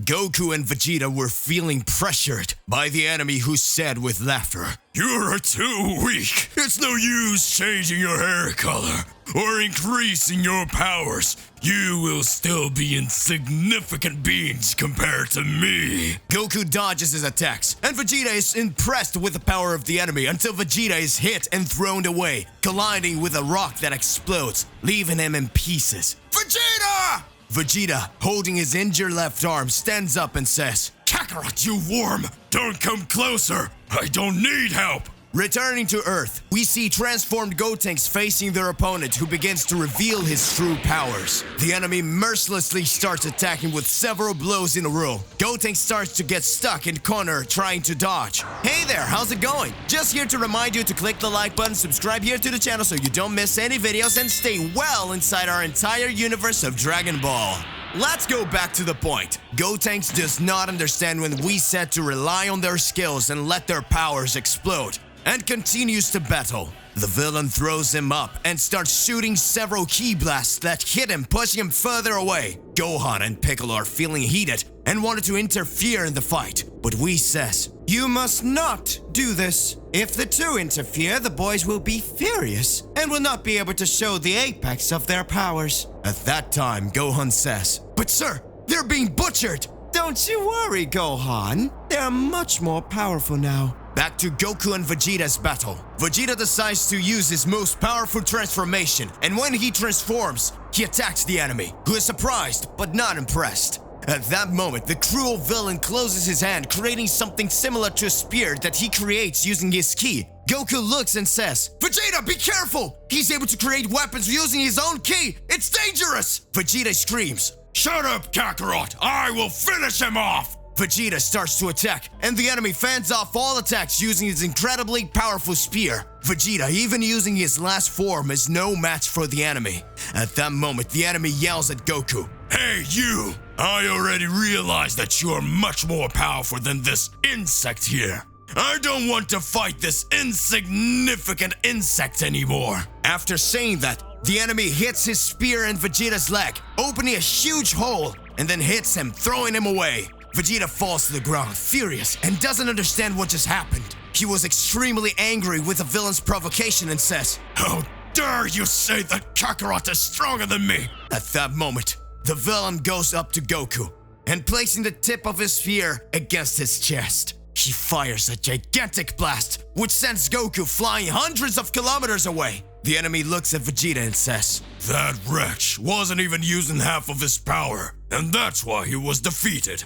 Goku and Vegeta were feeling pressured by the enemy who said with laughter, "You're too weak. It's no use changing your hair color or increasing your powers. You will still be insignificant beings compared to me." Goku dodges his attacks, and Vegeta is impressed with the power of the enemy until Vegeta is hit and thrown away, colliding with a rock that explodes, leaving him in pieces. Vegeta! Vegeta, holding his injured left arm, stands up and says, "Kakarot, you worm! Don't come closer! I don't need help!" Returning to Earth, we see transformed Gotenks facing their opponent, who begins to reveal his true powers. The enemy mercilessly starts attacking with several blows in a row. Gotenks starts to get stuck in corner trying to dodge. Hey there, how's it going? Just here to remind you to click the like button, subscribe here to the channel so you don't miss any videos, and stay well inside our entire universe of Dragon Ball. Let's go back to the point. Gotenks does not understand when we said to rely on their skills and let their powers explode, and continues to battle. The villain throws him up and starts shooting several ki blasts that hit him, pushing him further away. Gohan and Piccolo are feeling heated and wanted to interfere in the fight, but Whis says, "You must not do this. If the two interfere, the boys will be furious and will not be able to show the apex of their powers." At that time, Gohan says, "But sir, they're being butchered." "Don't you worry, Gohan. They're much more powerful now." Back to Goku and Vegeta's battle. Vegeta decides to use his most powerful transformation, and when he transforms, he attacks the enemy, who is surprised but not impressed. At that moment, the cruel villain closes his hand, creating something similar to a spear that he creates using his ki. Goku looks and says, "Vegeta, be careful! He's able to create weapons using his own ki! It's dangerous!" Vegeta screams, "Shut up, Kakarot! I will finish him off!" Vegeta starts to attack, and the enemy fends off all attacks using his incredibly powerful spear. Vegeta, even using his last form, is no match for the enemy. At that moment, the enemy yells at Goku, "Hey you! I already realized that you are much more powerful than this insect here. I don't want to fight this insignificant insect anymore." After saying that, the enemy hits his spear in Vegeta's leg, opening a huge hole, and then hits him, throwing him away. Vegeta falls to the ground, furious, and doesn't understand what just happened. He was extremely angry with the villain's provocation and says, "How dare you say that Kakarot is stronger than me?" At that moment, the villain goes up to Goku, and placing the tip of his spear against his chest, he fires a gigantic blast, which sends Goku flying hundreds of kilometers away. The enemy looks at Vegeta and says, "That wretch wasn't even using half of his power, and that's why he was defeated.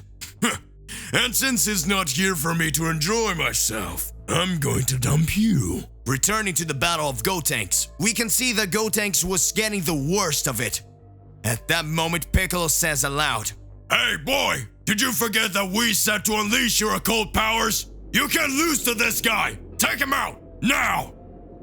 And since he's not here for me to enjoy myself, I'm going to dump you." Returning to the Battle of Gotenks, we can see that Gotenks was getting the worst of it. At that moment, Piccolo says aloud, "Hey boy, did you forget that we said to unleash your occult powers? You can't lose to this guy! Take him out, now!"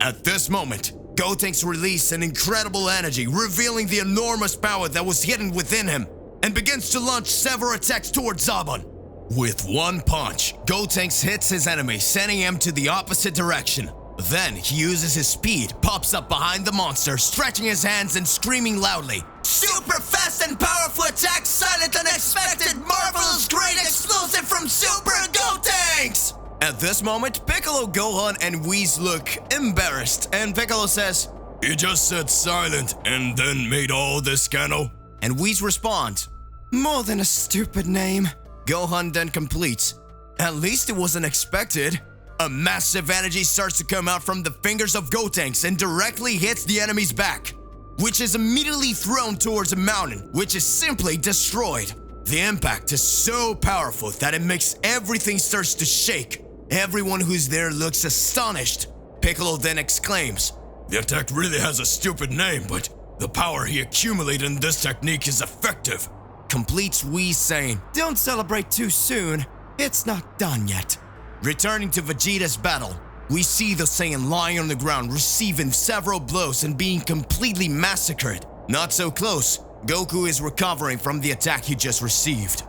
At this moment, Gotenks released an incredible energy, revealing the enormous power that was hidden within him, and begins to launch several attacks towards Zarbon. With one punch, Gotenks hits his enemy, sending him to the opposite direction. Then he uses his speed, pops up behind the monster, stretching his hands and screaming loudly, "Super fast and powerful attack, silent, unexpected, marvelous, great, explosive from Super Gotenks!" At this moment, Piccolo, Gohan, and Whis look embarrassed, and Piccolo says, "You just said silent and then made all this scandal?" And Whis responds, "More than a stupid name." Gohan then completes, "At least it wasn't expected." A massive energy starts to come out from the fingers of Gotenks and directly hits the enemy's back, which is immediately thrown towards a mountain, which is simply destroyed. The impact is so powerful that it makes everything starts to shake. Everyone who's there looks astonished. Piccolo then exclaims, "The attack really has a stupid name, but the power he accumulated in this technique is effective." Completes Whis saying, "Don't celebrate too soon. It's not done yet." Returning to Vegeta's battle, we see the Saiyan lying on the ground, receiving several blows and being completely massacred. Not so close, Goku is recovering from the attack he just received.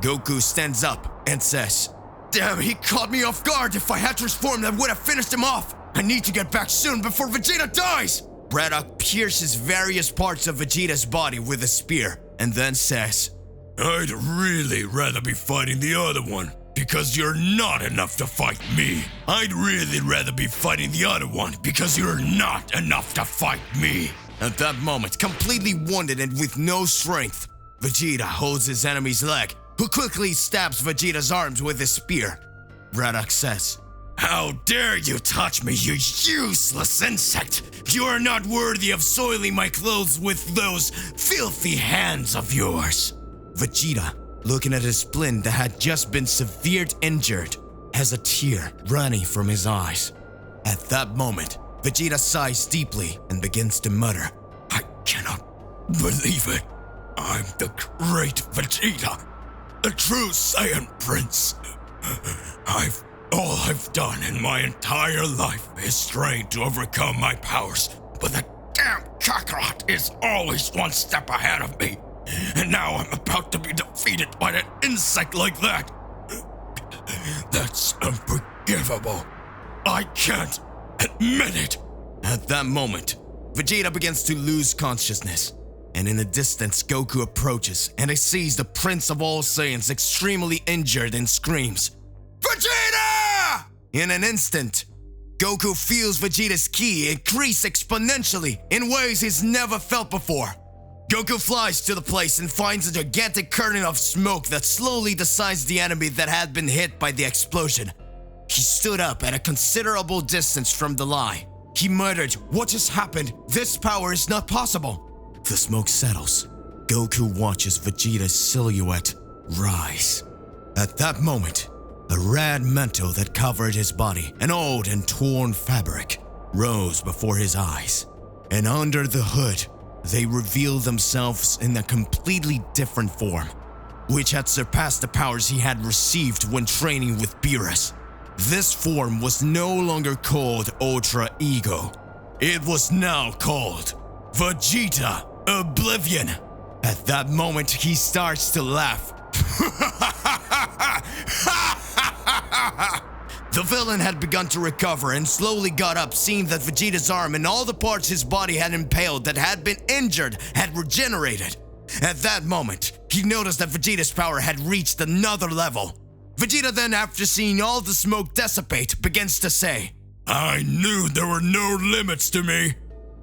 Goku stands up and says, "Damn, he caught me off guard. If I had transformed, I would have finished him off. I need to get back soon before Vegeta dies." Braddock pierces various parts of Vegeta's body with a spear and then says, I'd really rather be fighting the other one, because you're not enough to fight me. I'd really rather be fighting the other one, because you're not enough to fight me. At that moment, completely wounded and with no strength, Vegeta holds his enemy's leg, who quickly stabs Vegeta's arms with his spear. Braddock says, "How dare you touch me, you useless insect! You are not worthy of soiling my clothes with those filthy hands of yours." Vegeta, looking at his splint that had just been severely injured, has a tear running from his eyes. At that moment, Vegeta sighs deeply and begins to mutter, "I cannot believe it. I'm the great Vegeta, the true Saiyan Prince. All I've done in my entire life is strain to overcome my powers, but the damn Kakarot is always one step ahead of me. And now I'm about to be defeated by an insect like that. That's unforgivable. I can't admit it." At that moment, Vegeta begins to lose consciousness, and in the distance Goku approaches and he sees the Prince of all Saiyans extremely injured and screams, "Vegeta!" In an instant, Goku feels Vegeta's ki increase exponentially in ways he's never felt before. Goku flies to the place and finds a gigantic curtain of smoke that slowly decides the enemy that had been hit by the explosion. He stood up at a considerable distance from the lie. He muttered, "What just happened? This power is not possible." The smoke settles. Goku watches Vegeta's silhouette rise. At that moment, the red mantle that covered his body, an old and torn fabric, rose before his eyes. And under the hood, they revealed themselves in a completely different form, which had surpassed the powers he had received when training with Beerus. This form was no longer called Ultra Ego. It was now called Vegeta Oblivion. At that moment, he starts to laugh. The villain had begun to recover and slowly got up, seeing that Vegeta's arm and all the parts his body had impaled that had been injured had regenerated. At that moment, he noticed that Vegeta's power had reached another level. Vegeta then, after seeing all the smoke dissipate, begins to say, "I knew there were no limits to me.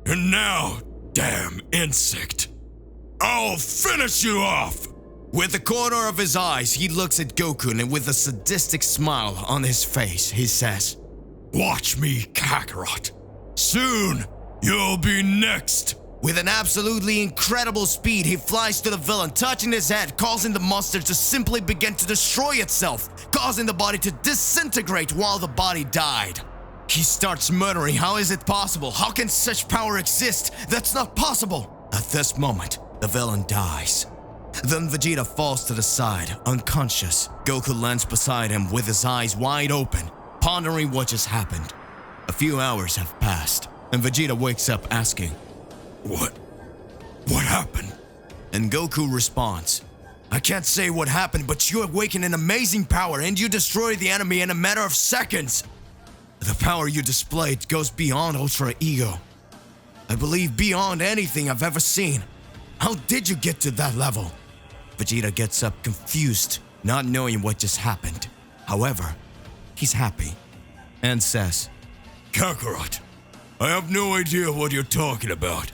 And now, damn insect, I'll finish you off!" With the corner of his eyes, he looks at Goku and with a sadistic smile on his face, he says, "Watch me, Kakarot. Soon, you'll be next." With an absolutely incredible speed, he flies to the villain, touching his head, causing the monster to simply begin to destroy itself, causing the body to disintegrate while the body died. He starts muttering, "How is it possible? How can such power exist? That's not possible." At this moment, the villain dies. Then Vegeta falls to the side, unconscious. Goku lands beside him with his eyes wide open, pondering what just happened. A few hours have passed, and Vegeta wakes up asking, What happened?" And Goku responds, "I can't say what happened, but you awaken an amazing power and you destroy the enemy in a matter of seconds. The power you displayed goes beyond Ultra Ego. I believe beyond anything I've ever seen. How did you get to that level?" Vegeta gets up confused, not knowing what just happened. However, he's happy and says, "Kakarot, I have no idea what you're talking about.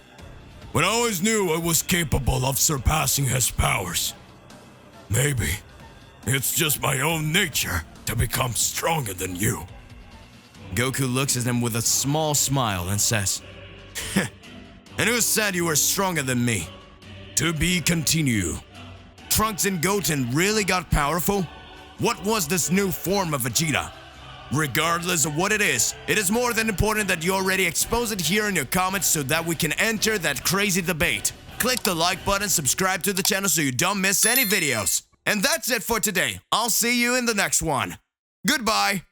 But I always knew I was capable of surpassing his powers. Maybe it's just my own nature to become stronger than you." Goku looks at him with a small smile and says, "And who said you were stronger than me?" To be continued. Trunks and Goten really got powerful? What was this new form of Vegeta? Regardless of what it is more than important that you already expose it here in your comments so that we can enter that crazy debate. Click the like button, subscribe to the channel so you don't miss any videos. And that's it for today. I'll see you in the next one. Goodbye.